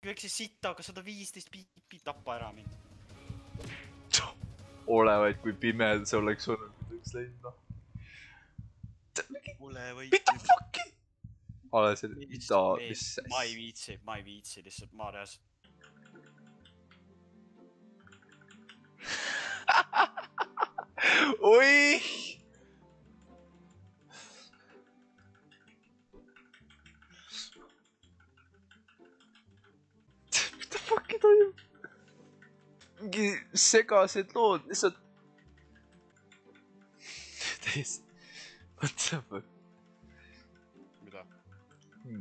väikse sitaga 115 piipi tappa ära mind. Ole vaid, kui pime see oleks olnud, kui üks läinud, noh. Ole vaid. Mida fuck'i? Ole see, mida, mis sest? Ma ei viitsi lihtsalt Maarjas. Oi! Mida fuck'i toimub? Mingi segased lood, lihtsalt. Täiesti. What the fuck? Mida?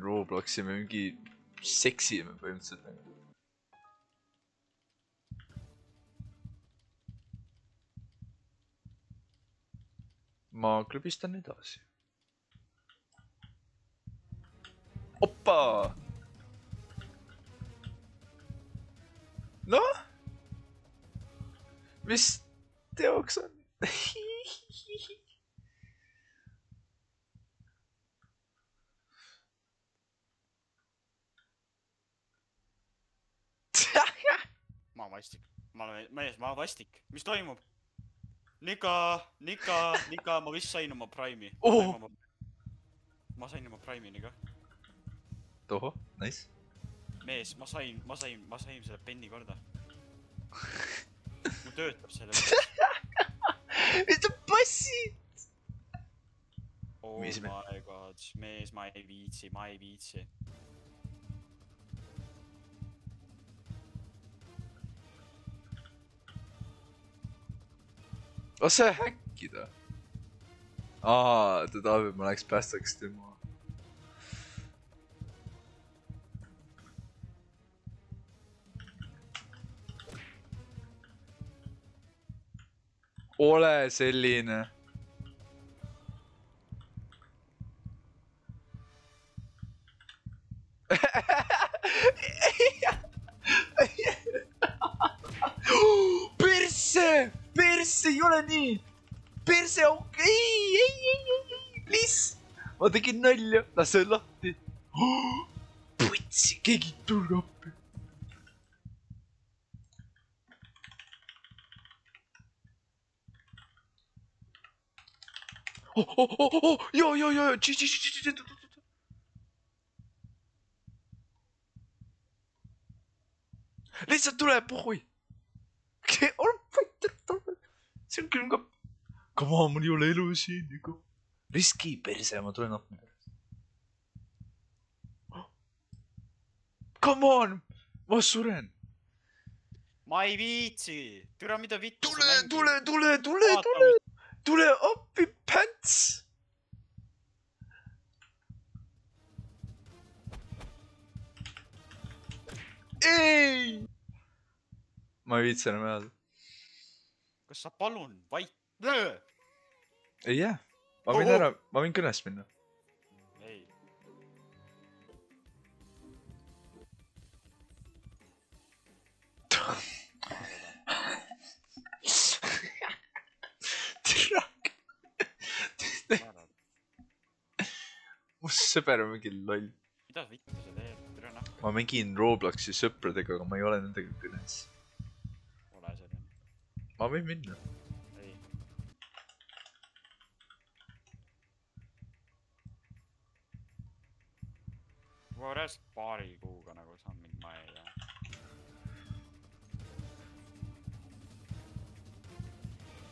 Robloxi me mingi seksime põhimõtteliselt. Ma klõbistan edasi. Oppa! Noh? Mis teoks on? Ma vastik. Ma vastik. Mis toimub? Nika, ma vist sain oma Prime'i. Ma sain oma Prime'i, Nika. Toho, nice. Mees, ma sain selle penni korda. Mu töötab selle. Mis ta passid? Oh my god, mees, ma ei viitsi. Oh, see häkkida. Aa, ta tahab, et ma läheks päästaks tema. Ole selline. Perse, ei ole nii. Perse, okei, ei, please. Ma tegin nalja, lase lahti. Putsi, keegi tulge appi. Joo, lihtsalt tule, pohhui. Ole fighter, see on küll ka. Come on, mul ei ole elu siin. Riski perse, ma tulen appi. Come on, ma suren. Ma ei viitsi. Türa, mida vittu sa mängid? Tule appi, pants. Ei! Ma ei viitsi enam öelda. Kas sa palun vait? Ei jää. Ma võin kõnest minna. Ei. Mu sõber on mingi loll. Mida vittu sa teed? Türa nahka. Ma mängin Robloxi sõpradega, aga ma ei ole nendega kõnes. Ole selline. Ma võin minna. Ei. Võõres paari kuuga nagu saan mind ma ei tea.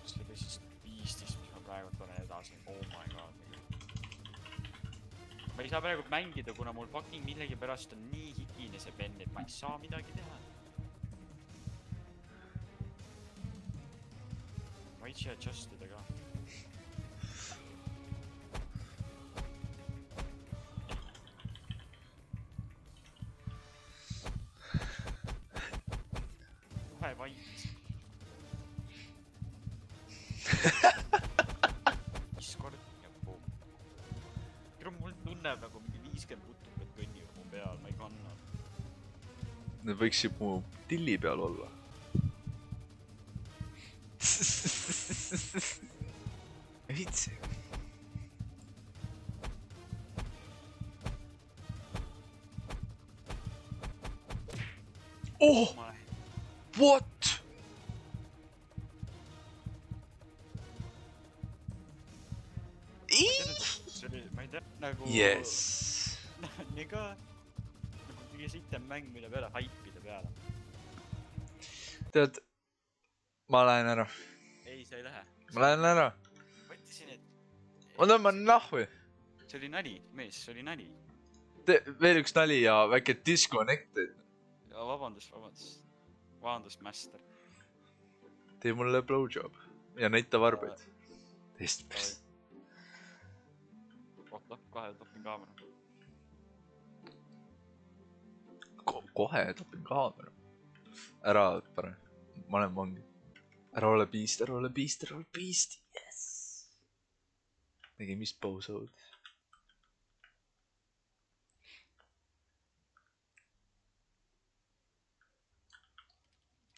See oli siis 15, mis ma praegu olen edasi. Oh my god. Ma ei saa praegu mängida, kuna mul fucking millegi pärast on nii higine see penn, et ma ei saa midagi teha. Ma ei saa adjustida ka. Kohe vait. Discord ja boom. Mul tunneb nagu mingi 50 putukat kõnnivad mu peal, ma ei kanna. Need võiksid mu tilli peal olla. Vitsi. Oh! What? see oli, ma ei tea, nagu Yes. nii ka nagu kõige sitem mäng, mille peale haipida peale. Tead, ma lähen ära. Ei, sa ei lähe. Ma lähen ära. Mõtlesin, et Ma tõmban nahvi. see oli nali, mees, see oli nali. Veel üks nali ja väike disconnected. Vabandust, master. Tee mulle blowjob ja näita varbeid. Teist pärast. Oota, kohe topin kaamera. Kohe topin kaamera. Ära pane. Ma olen vangi. Ära ole beast, ära ole beast, ära ole beast. Yes. Tegemispousod.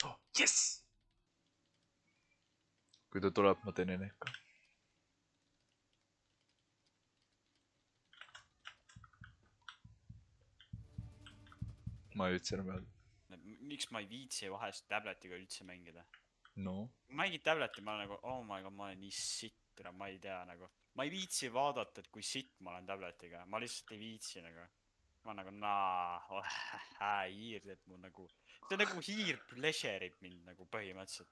Oh, yes! Kui ta tuleb, ma teen eneka. Ma ei üldse enam öelda. Miks ma ei viitsi vahest tabletiga üldse mängida? No. Mängid tableti, ma olen nagu, oh my god, ma olen nii sitt, ma ei tea nagu. Ma ei viitsi vaadata, et kui sitt ma olen tabletiga. Ma lihtsalt ei viitsi nagu. Ma nagu, hiirded mu nagu. See nagu hiir pleasure'ib mind nagu põhimõtteliselt.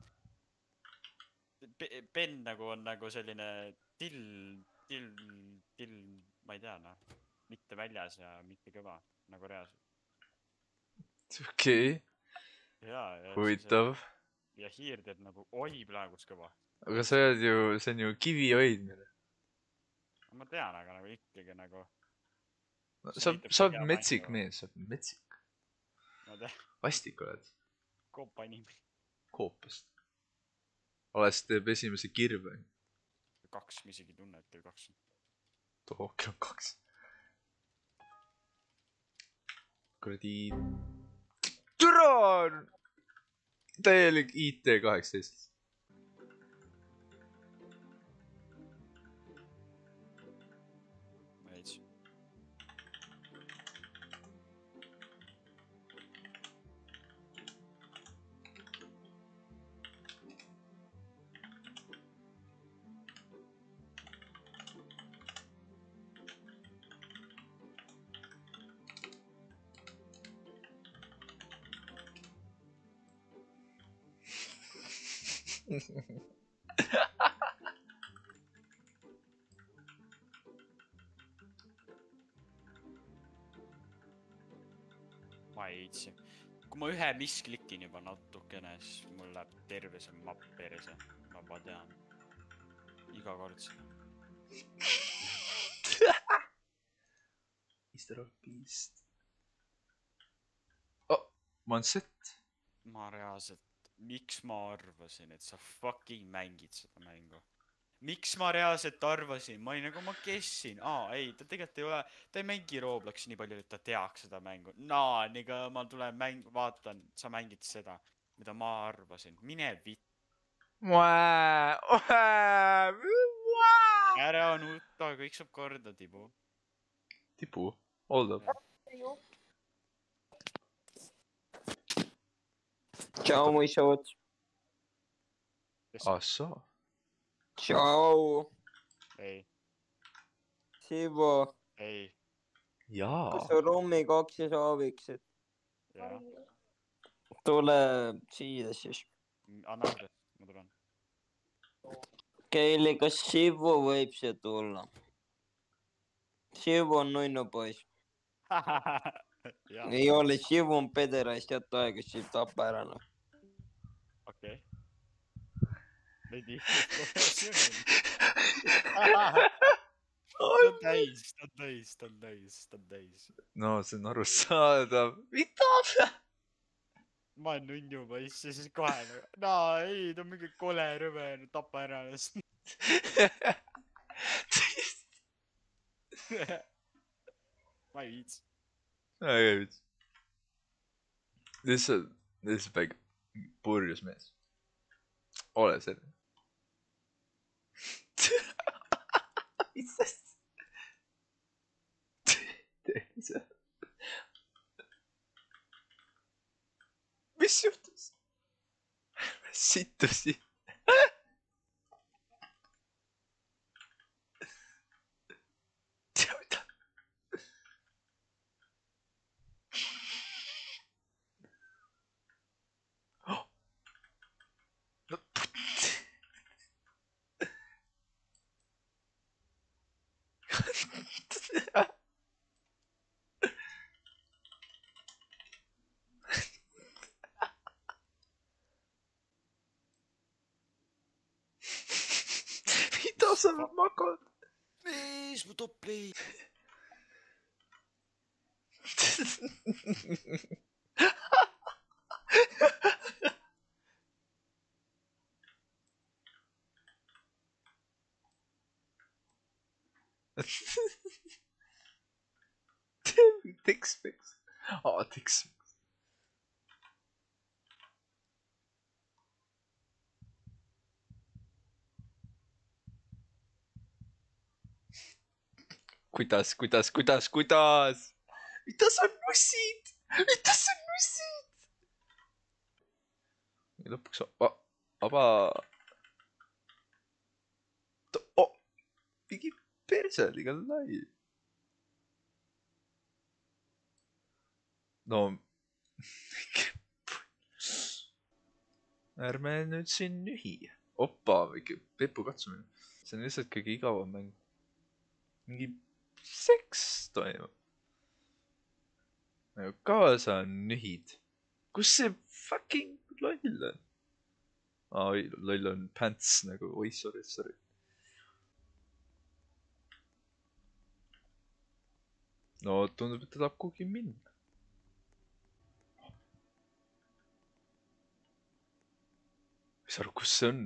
Ben nagu on nagu selline till, ma ei tea noh. Mitte väljas ja mitte kõva, nagu reaalselt. Okei. Huvitav. Ja hiir teeb nagu oi praegus kõva. Aga sa oled ju, see on ju kivi hoidmine. Ma tean, aga nagu ikkagi nagu. Sa oled metsik mees, sa oled metsik. Ma tean. Vastik oled. Koopa inimene. Koopast. Alles teeb esimese kirve. 2, ma isegi tunne, et teil 2. Tooki on 2. Kuradi. Türa! Täielik IT-18. Veits. Ma ei viitsi. Kui ma ühe misklikin juba natukene, siis mul läheb terve see mapp perse. Ma juba tean. Iga kord seda. Mr. Beast. Oh, ma on set. Ma reaalselt, miks ma arvasin, et sa fucking mängid seda mängu? Miks ma reaalselt arvasin? Ma ei nagu, ma kessin. Ei, ta tegelikult ei ole, ta ei mängi Robloxi nii palju, et ta teaks seda mängu. Niga ma tulen vaatan, sa mängid seda, mida ma arvasin. Mine vitt. Ära nuta, kõik saab korda, Tibu. Tibu? Hold up. Ciao, mój short. Assoo. Ciao. Ei. Sivo. Ei. Jaa. Kas sa Rommi 2 sooviksid? Jaa. Tule siia siis. Anna, ma tulen. Keili, kas Sivu võib siia tulla? Sivu on nunnu poiss. Ei ole, Sivu on pederast, jätta aega, siis tappa ära. Okei. Veidi. Ta on täis. No, see on arusaadav. Mida? Ma olen nunnu poiss ja siis kohe nagu, ei, ta on mingi kole rõve, tapa ära. Ma ei viits. Ei viits. Lihtsalt väike purjus mees. Ole selline. Mis sest? Tee ise. mis juhtus? Sittusi. Tea mida? Oh. No putt. Mida sa magad? Mees, mu topli. Tex-Mex. Aa, Tex-Mex. Kuidas? Mida sa nussid? Ja lõpuks... Aba... Oh! Mingi perse liiga lai. No... Ärme nüüd siin nühi. Opa, mingi pepu katsumine. See on lihtsalt kõige igavam mäng. Mingi seks toimub. Nagu kaasa nühid. Kus see fucking loll on? Oi, loll on pants nagu. Oi, sorry. No tundub, et ta tahab kuhugi minna. Mis aru, kus see on?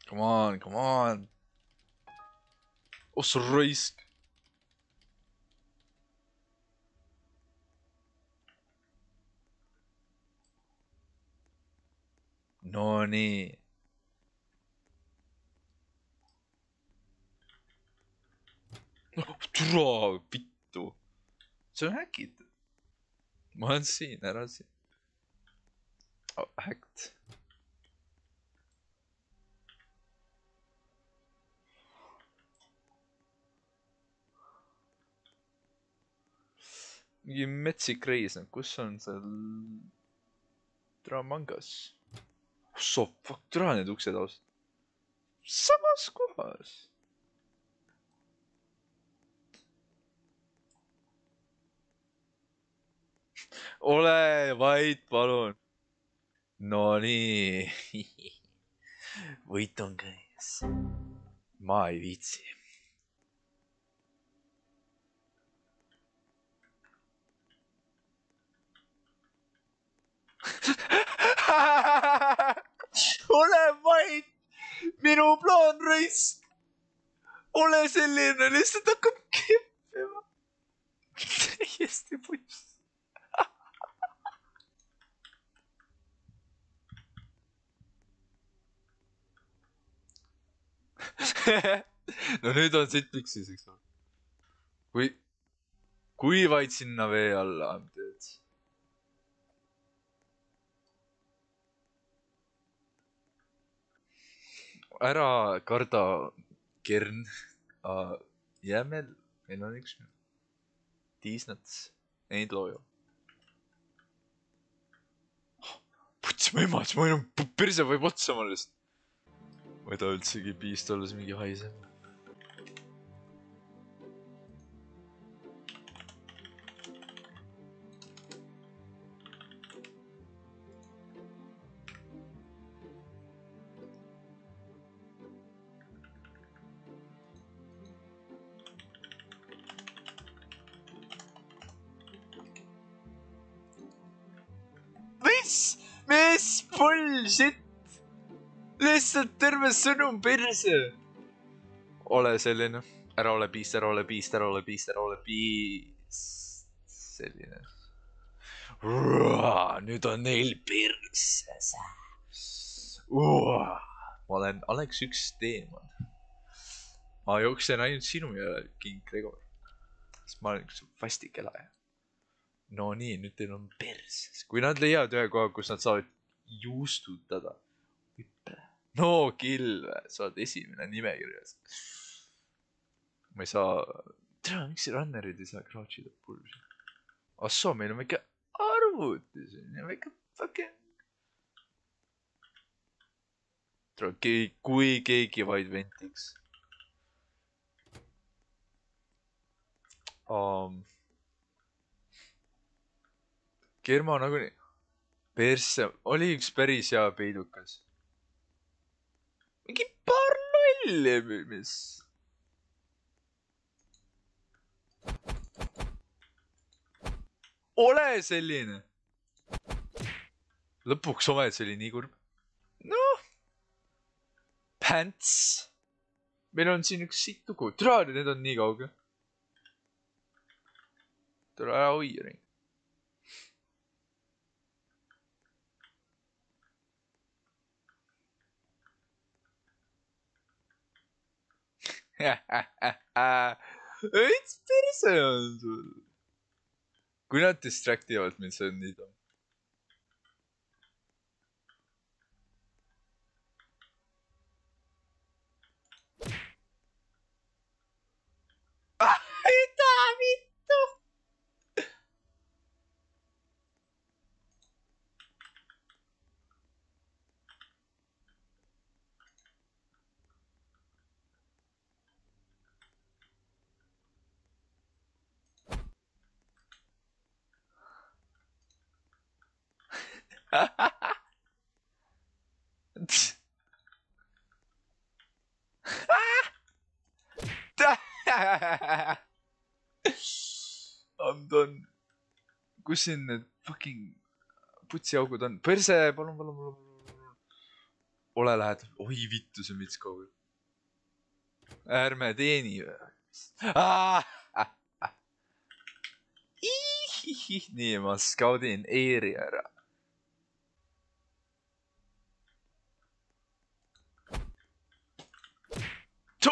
Come on. Oh, sa raisk. No nii. Türa, vittu. See on häkitud. Ma olen siin, ära siin. Oh, häkt. Mingi metsik reis, kus on seal Tramangas? So fuck, türa need uksed ausalt. Samas kohas. Ole vait, palun. No nii. Võit on käes. Ma ei viitsi. Ole vait. Minu plaan raisk. Ole selline, lihtsalt hakkab keppima. Täiesti puts. No nüüd on sitpiks siis, eks ole. Kui vaid sinna vee alla teed. Ära karda, Kern. Jäämel, meil on üks tiisnats. Ain't loyal. Puts, ma emads, ma olen perse võib otsa mullest. Ma ei taha üldsegi piist olles mingi haisem. Mis bullshit! Lihtsalt terve sõnum perse! Ole selline. Ära ole piist. Selline. Nüüd on neil perses. Ma olen Alex üks teeman. Ma jooksen ainult sinu järel, King Gregor. Sest ma olen üks vastik elaja. No nii, nüüd teil on pers. Kui nad leiavad ühe koha, kus nad saavad juustutada. No kill, sa oled esimene nimekirjas. Ma ei saa... Tere, miks runnerid ei saa crouchida pulsi? Assoo, meil on väike arvuti siin ja väike fucking... Kui keegi vaid ventiks. Kermo nagunii. Persse, oli üks päris hea peidukas. Mingi paar lolli, mis... Ole selline! Lõpuks ometi see oli nii kurb. Noh! Pants! Meil on siin üks situgu. Traad, need on nii kauge. Tule ära hoia ring. Õits perse on sul. Kui nad distractivad mind, see on nii tamm. Mida vittu? I'm done. Kus siin need fucking putsiaugud on? Perse, palun. Ole lähedal. Oi vittu, see müts kaugel. Ärme teeni või? Nii, ma skaudin Eeri ära.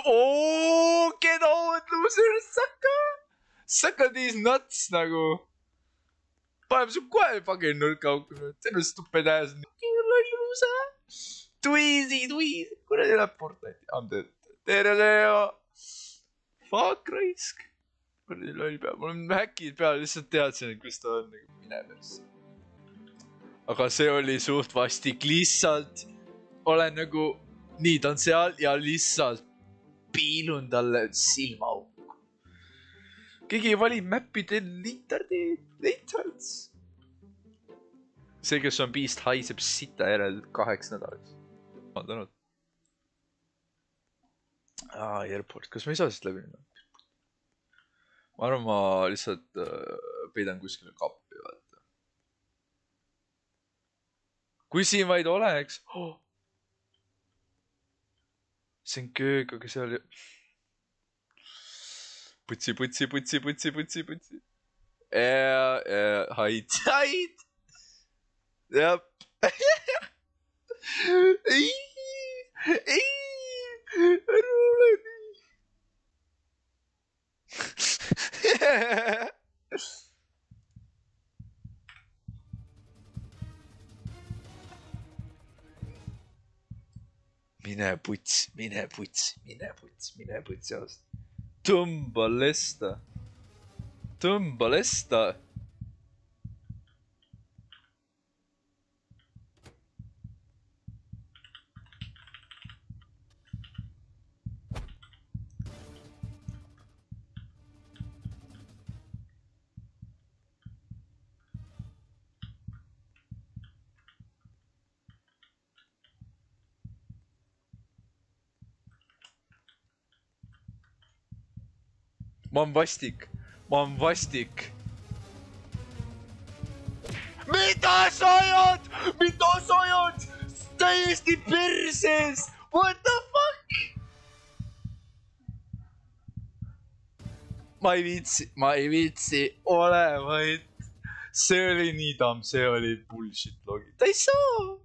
Oh, get out, loser, sucker these nuts nagu. Paneb su kohe fucking nurka auku. See on stupid ass. Loser. Tweezy. Kuradi läheb Fortnite'i. I'm dead. Tere Leo. Fuck raisk. Kuradi loll peab. Mul on häkid peal, lihtsalt teadsin, et kus ta on. Mine persse. Aga see oli suht vastik. Lihtsalt olen nagu... Nii, ta on seal ja lihtsalt piilun talle silmaauku. Keegi valib mäppide litards. See, kes on Beast, haiseb sita järel 2 nädalaks. Ma tänud. Airport. Kas ma ei saa siit läbi minna? Ma arvan, ma lihtsalt peidan kuskile kappi, vaata. Kui siin vaid oleks... Oh! See on köög, aga seal... Putsi. Haid. Jep. Ei. Ära ole nii. Mine puts aast. Tõmba lesta. Ma on vastik. Mida sa ajad? Täiesti perses! What the fuck? Ma ei viitsi, ole vaid. See oli nii tamm, see oli bullshit logi. Ta ei saa.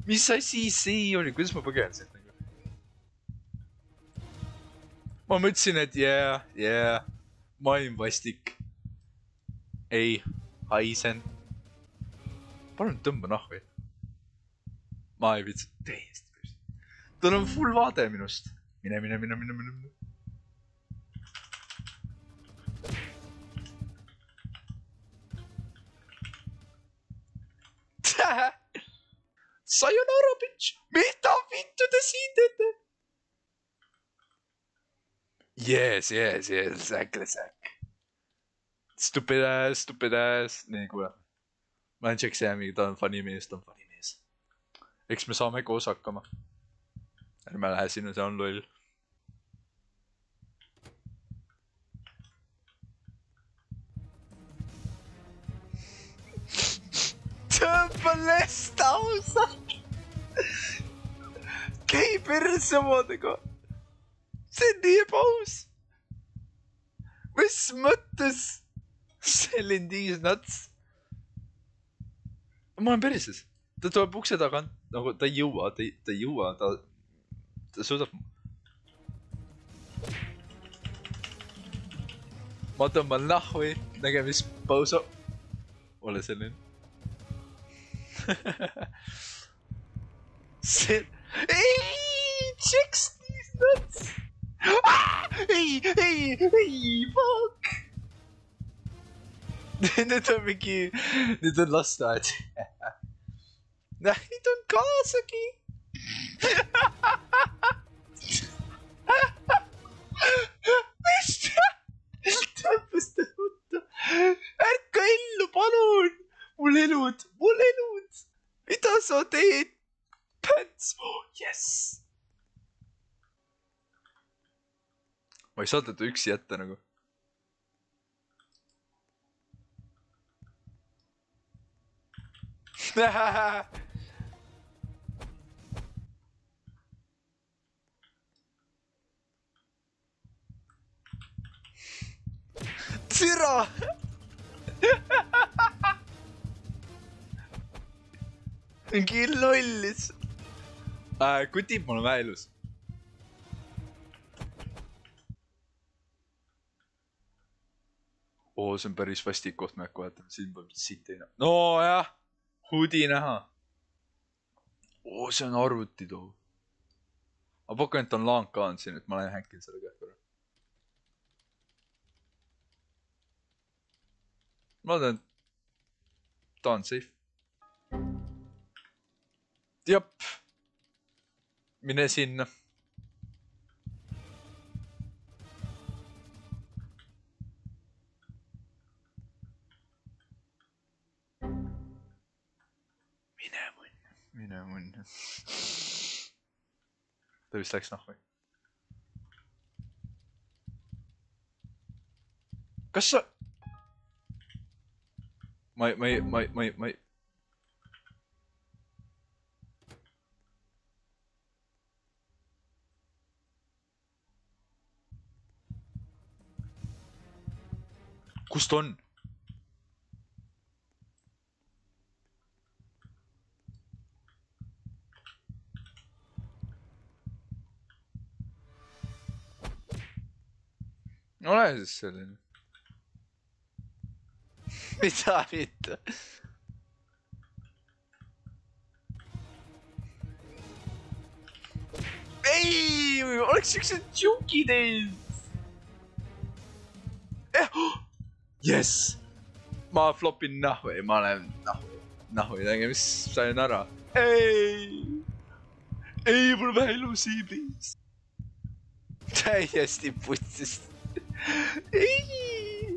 Mis asi see oli? Kuidas ma põgen siit? Ma mõtlesin, et yeah. ma olin vastik. ei, haisen. palun tõmba nahvi. ma ei viitsi, täiesti. tal on full vaade minust. Mine. Sayonara, bitch! Mida vittu te siin teete? Yes, säkk. Stupid ass. nii, kuule. ma olen Jack Sam'i, ta on funny mees. Eks me saame koos hakkama. ärme lähe sinna, see on loll. tõmba lesta ausalt. käi perse omadega. see on nii ebaaus. mis mõttes? Selling these nuts. ma olen perses. ta tuleb ukse tagant. nagu ta ei jõua. ta suudab. ma tõmban nahvi. nägemist, pauso. ole selline. see... ei, checks these nuts. ei, fuck. nüüd on mingi... nüüd on lasteaed. Neid on kaasagi. mis ta? tõmbas ta võtta. ärka ellu, palun. mul elud. mida sa teed? Pants. Oh, yes. ma ei saa teda üksi jätta nagu. Türa! mingi lollis. Kutib, mul on vähe ilus. see on päris vastik koht, me äkki vahetame siin peab siit ei näha. no jah, hoodie näha. see on arvuti too. aga pakun, et on laan ka on siin, et ma lähen hänkin selle käe korra. ma loodan, et ta on safe. jep. mine sinna. mine munn. ta vist läks nahvi. kas sa... ma ei... kus ta on? ole siis selline. mida mitte? ei, oleks siuksed tšukid ees. Yes! ma flopin nahvi, ma olen nahvi tegemist, sain ära. ei, mul vähe ilusi, please. täiesti putsist. ei,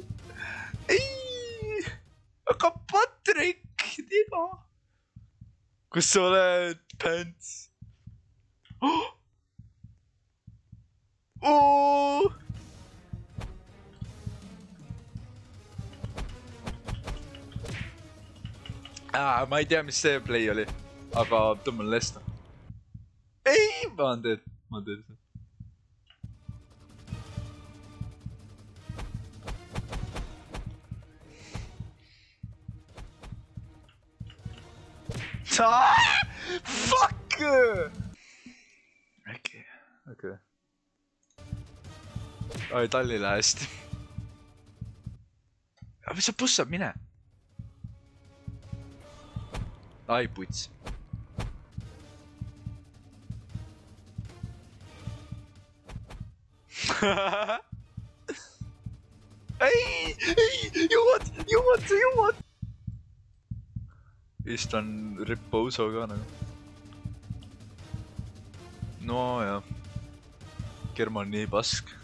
aga Patrick, tiga. kus sa oled, pants? ma ei tea, mis see play oli, aga tõmban lesta. ei, ma teen seda. Fuck! okei. ai, tal ei lähe hästi. Või sa pussad, mine. Ai, puts. Ei, jõuad, sa jõuad. Vist on Reposo ka nagu. No jah. German nii pask.